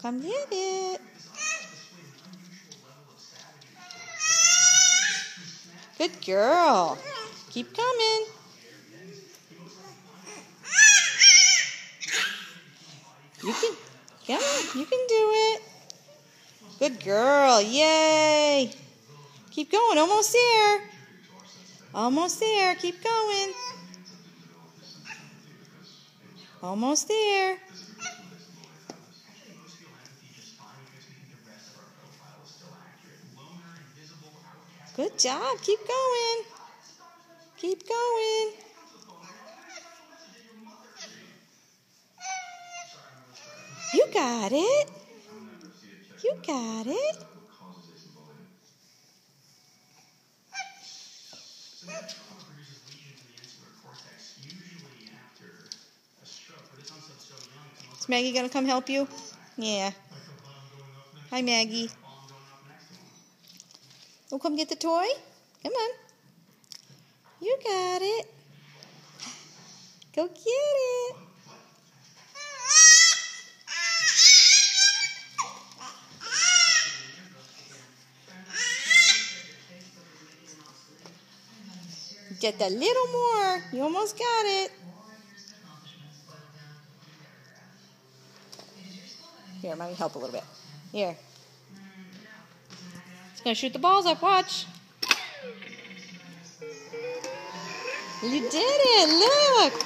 Come get it. Good girl. Keep coming. You can, come on, you can do it. Good girl. Yay. Keep going. Almost there. Almost there. Keep going. Almost there. Good job. Keep going. Keep going. You got it. You got it. Is Maggie going to come help you? Yeah. Hi, Maggie. Oh, come get the toy? Come on. You got it. Go get it. Get a little more. You almost got it. Here, let me help a little bit. Here. It's going to shoot the balls up. Watch. You did it. Look.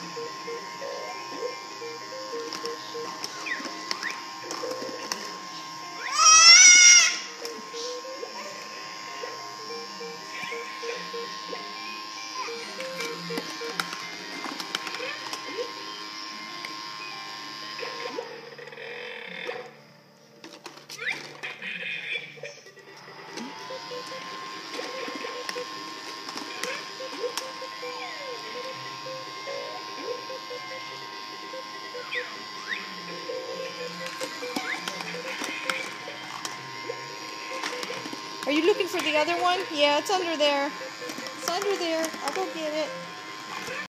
Are you looking for the other one? Yeah, it's under there. It's under there. I'll go get it.